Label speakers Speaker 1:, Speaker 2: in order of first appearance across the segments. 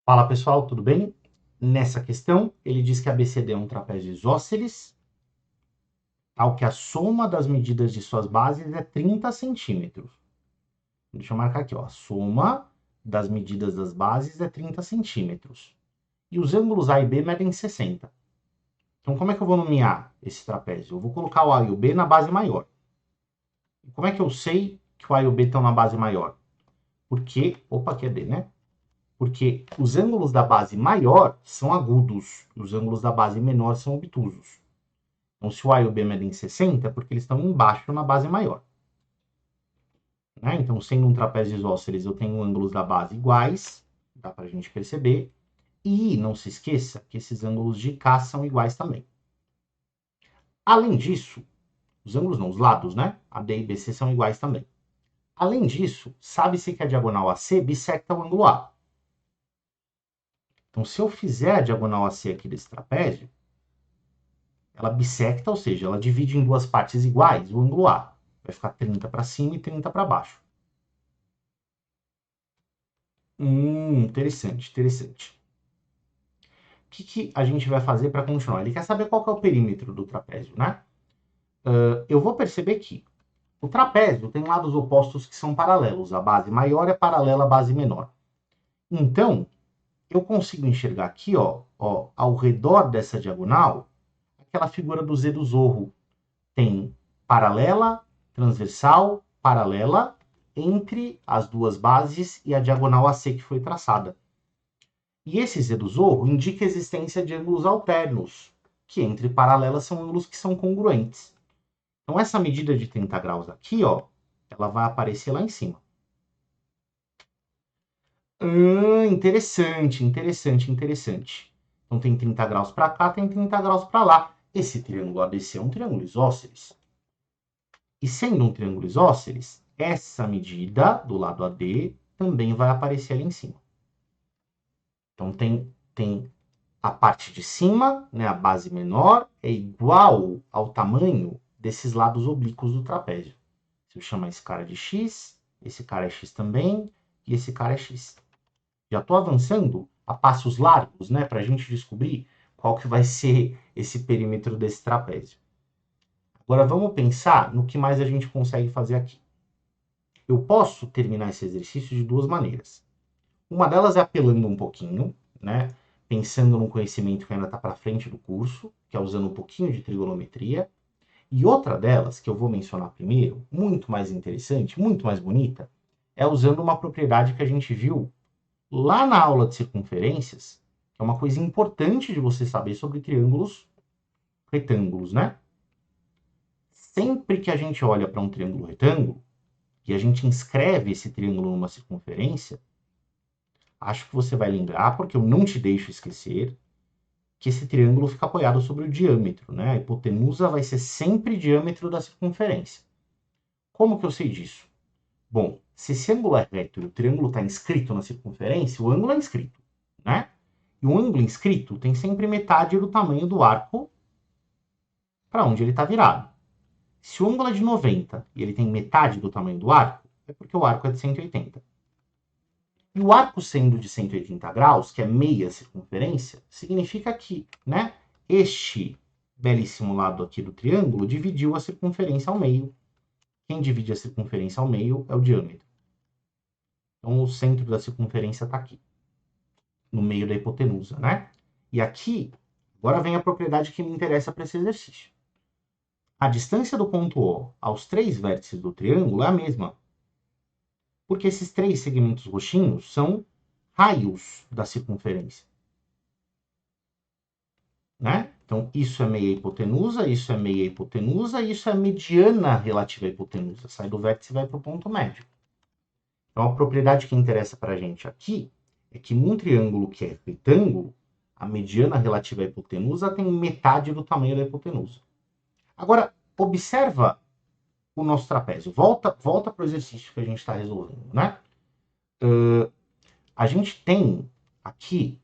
Speaker 1: Fala pessoal, tudo bem? Nessa questão, ele diz que ABCD é um trapézio isósceles, tal que a soma das medidas de suas bases é 30 centímetros. Deixa eu marcar aqui, ó. A soma das medidas das bases é 30 centímetros. E os ângulos A e B medem 60. Então, como é que eu vou nomear esse trapézio? Eu vou colocar o A e o B na base maior. E como é que eu sei que o A e o B estão na base maior? Porque, opa, aqui é D, né? Porque os ângulos da base maior são agudos e os ângulos da base menor são obtusos. Então, se o A e o B medem 60, é porque eles estão embaixo na base maior. Né? Então, sendo um trapézio isósceles, eu tenho ângulos da base iguais, dá para a gente perceber. E não se esqueça que esses ângulos de K são iguais também. Além disso, os ângulos não, os lados, né? AD e BC são iguais também. Além disso, sabe-se que a diagonal AC bissecta o ângulo A. Então, se eu fizer a diagonal AC aqui desse trapézio, ela bissecta, ou seja, ela divide em duas partes iguais o ângulo A. Vai ficar 30 para cima e 30 para baixo. Interessante, interessante. O que a gente vai fazer para continuar? Ele quer saber qual que é o perímetro do trapézio, né? Eu vou perceber que o trapézio tem lados opostos que são paralelos. A base maior é paralela à base menor. Então, eu consigo enxergar aqui, ó, ao redor dessa diagonal, aquela figura do Z do Zorro. Tem paralela, transversal, paralela, entre as duas bases e a diagonal AC que foi traçada. E esse Z do Zorro indica a existência de ângulos alternos, que entre paralelas são ângulos que são congruentes. Então essa medida de 30 graus aqui, ó, ela vai aparecer lá em cima. Interessante, interessante, interessante. Então tem 30 graus para cá, tem 30 graus para lá. Esse triângulo ABC é um triângulo isósceles. E sendo um triângulo isósceles, essa medida do lado AD também vai aparecer ali em cima. Então tem a parte de cima, né, a base menor, é igual ao tamanho desses lados oblíquos do trapézio. Se eu chamar esse cara de x, esse cara é x também, e esse cara é x. Já estou avançando a passos largos, né, para a gente descobrir qual que vai ser esse perímetro desse trapézio. Agora vamos pensar no que mais a gente consegue fazer aqui. Eu posso terminar esse exercício de duas maneiras. Uma delas é apelando um pouquinho, né? Pensando num conhecimento que ainda está para frente do curso, que é usando um pouquinho de trigonometria. E outra delas, que eu vou mencionar primeiro, muito mais interessante, muito mais bonita, é usando uma propriedade que a gente viu lá na aula de circunferências, que é uma coisa importante de você saber sobre triângulos retângulos, né? Sempre que a gente olha para um triângulo retângulo, e a gente inscreve esse triângulo numa circunferência, acho que você vai lembrar, porque eu não te deixo esquecer, que esse triângulo fica apoiado sobre o diâmetro, né? A hipotenusa vai ser sempre diâmetro da circunferência. Como que eu sei disso? Bom, se esse ângulo é reto e o triângulo está inscrito na circunferência, o ângulo é inscrito, né? E o ângulo inscrito tem sempre metade do tamanho do arco para onde ele está virado. Se o ângulo é de 90 e ele tem metade do tamanho do arco, é porque o arco é de 180. E o arco sendo de 180 graus, que é meia circunferência, significa que, né, este belíssimo lado aqui do triângulo dividiu a circunferência ao meio. Quem divide a circunferência ao meio é o diâmetro. Então o centro da circunferência está aqui, no meio da hipotenusa, né? E aqui, agora vem a propriedade que me interessa para esse exercício. A distância do ponto O aos três vértices do triângulo é a mesma, porque esses três segmentos roxinhos são raios da circunferência, né? Então, isso é meia hipotenusa, isso é meia hipotenusa, e isso é mediana relativa à hipotenusa. Sai do vértice e vai para o ponto médio. Então, a propriedade que interessa para a gente aqui é que num triângulo que é retângulo, a mediana relativa à hipotenusa tem metade do tamanho da hipotenusa. Agora, observa o nosso trapézio. Volta para o exercício que a gente está resolvendo, né? A gente tem aqui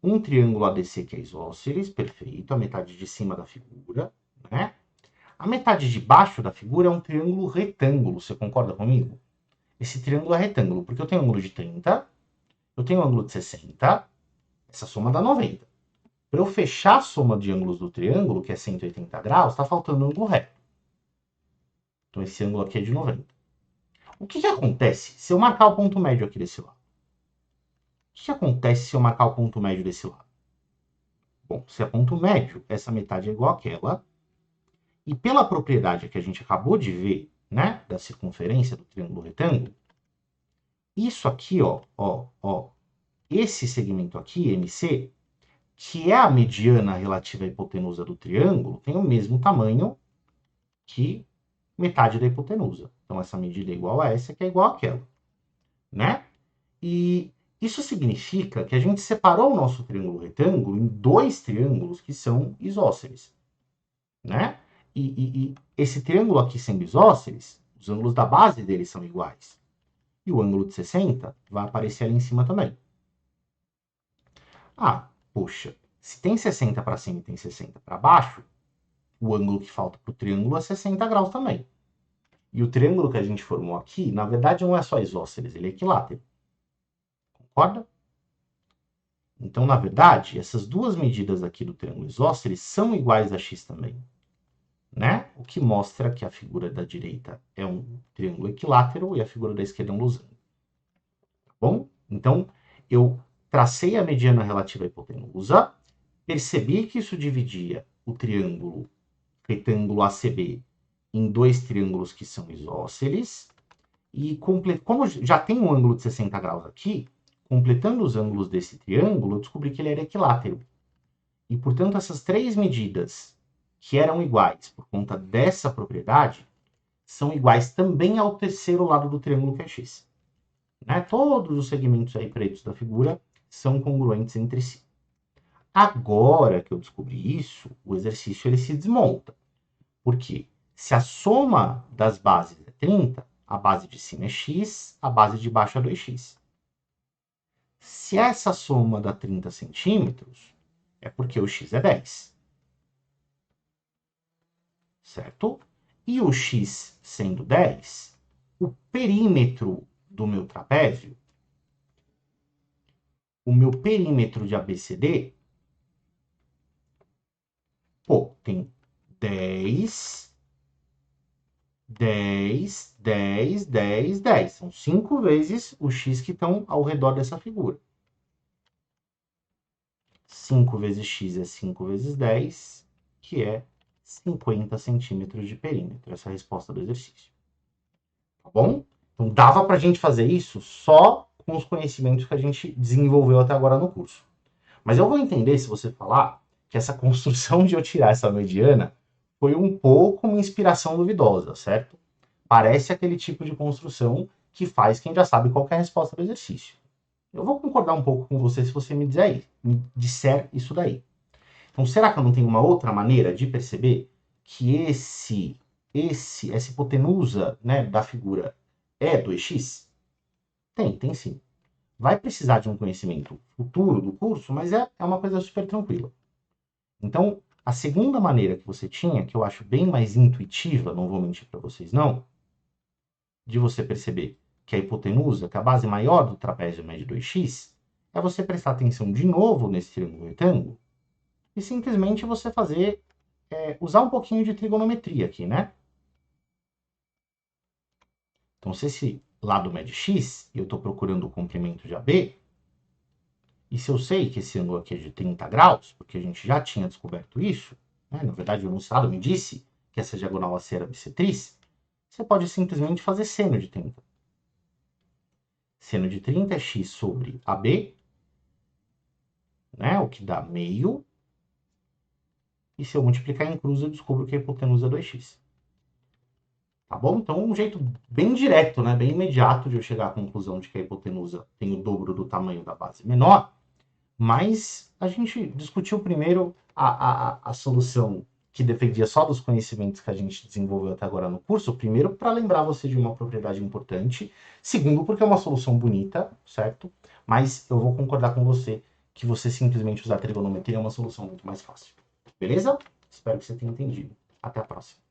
Speaker 1: um triângulo ADC que é isósceles, perfeito, a metade de cima da figura, né? A metade de baixo da figura é um triângulo retângulo, você concorda comigo? Esse triângulo é retângulo, porque eu tenho um ângulo de 30 Eu tenho um ângulo de 60, essa soma dá 90. Para eu fechar a soma de ângulos do triângulo, que é 180 graus, está faltando um ângulo reto. Então esse ângulo aqui é de 90. O que acontece se eu marcar o ponto médio aqui desse lado? O que acontece se eu marcar o ponto médio desse lado? Bom, se é ponto médio, essa metade é igual àquela. E pela propriedade que a gente acabou de ver, né, da circunferência do triângulo retângulo, isso aqui, esse segmento aqui, MC, que é a mediana relativa à hipotenusa do triângulo, tem o mesmo tamanho que metade da hipotenusa. Então, essa medida é igual a essa, que é igual àquela, né? E isso significa que a gente separou o nosso triângulo retângulo em dois triângulos que são isósceles, né? E esse triângulo aqui sendo isósceles, os ângulos da base dele são iguais. E o ângulo de 60 vai aparecer ali em cima também. Ah, poxa, se tem 60 para cima e tem 60 para baixo, o ângulo que falta para o triângulo é 60 graus também. E o triângulo que a gente formou aqui, na verdade, não é só isósceles, ele é equilátero. Concorda? Então, na verdade, essas duas medidas aqui do triângulo isósceles são iguais a x também, né? O que mostra que a figura da direita é um triângulo equilátero e a figura da esquerda é um losango. Tá bom? Então, eu tracei a mediana relativa à hipotenusa, percebi que isso dividia o triângulo retângulo ACB em dois triângulos que são isósceles, e como já tem um ângulo de 60 graus aqui, completando os ângulos desse triângulo, eu descobri que ele era equilátero. E, portanto, essas três medidas, que eram iguais por conta dessa propriedade, são iguais também ao terceiro lado do triângulo, que é x. Né? Todos os segmentos aí pretos da figura são congruentes entre si. Agora que eu descobri isso, o exercício ele se desmonta. Por quê? Se a soma das bases é 30, a base de cima é x, a base de baixo é 2x. Se essa soma dá 30 centímetros, é porque o x é 10. Certo? E o x sendo 10, o perímetro do meu trapézio, o meu perímetro de ABCD, tem 10, 10, 10, 10, 10. São 5 vezes o x que estão ao redor dessa figura. 5 vezes x é 5 vezes 10, que é 50 centímetros de perímetro. Essa é a resposta do exercício. Tá bom? Então, dava para a gente fazer isso só com os conhecimentos que a gente desenvolveu até agora no curso. Mas eu vou entender se você falar que essa construção de eu tirar essa mediana foi um pouco uma inspiração duvidosa, certo? Parece aquele tipo de construção que faz quem já sabe qual é a resposta do exercício. Eu vou concordar um pouco com você se você me disser isso daí. Então, será que eu não tenho uma outra maneira de perceber que essa hipotenusa, né, da figura é 2x? Tem sim. Vai precisar de um conhecimento futuro do curso, mas é uma coisa super tranquila. Então, a segunda maneira que você tinha, que eu acho bem mais intuitiva, não vou mentir para vocês não, de você perceber que a hipotenusa, que é a base maior do trapézio mede 2x, é você prestar atenção de novo nesse triângulo retângulo e simplesmente você usar um pouquinho de trigonometria aqui, né? Então, se esse lado mede x e eu estou procurando o comprimento de AB, e se eu sei que esse ângulo aqui é de 30 graus, porque a gente já tinha descoberto isso, né? Na verdade o enunciado me disse que essa diagonal AC era bissetriz, você pode simplesmente fazer seno de 30. Seno de 30 é x sobre AB, né? O que dá meio. E se eu multiplicar em cruz, eu descubro que a hipotenusa é 2x. Tá bom? Então, um jeito bem direto, né? Bem imediato de eu chegar à conclusão de que a hipotenusa tem o dobro do tamanho da base menor. Mas a gente discutiu primeiro a solução que dependia só dos conhecimentos que a gente desenvolveu até agora no curso. Primeiro, para lembrar você de uma propriedade importante. Segundo, porque é uma solução bonita, certo? Mas eu vou concordar com você que você simplesmente usar trigonometria é uma solução muito mais fácil. Beleza? Espero que você tenha entendido. Até a próxima.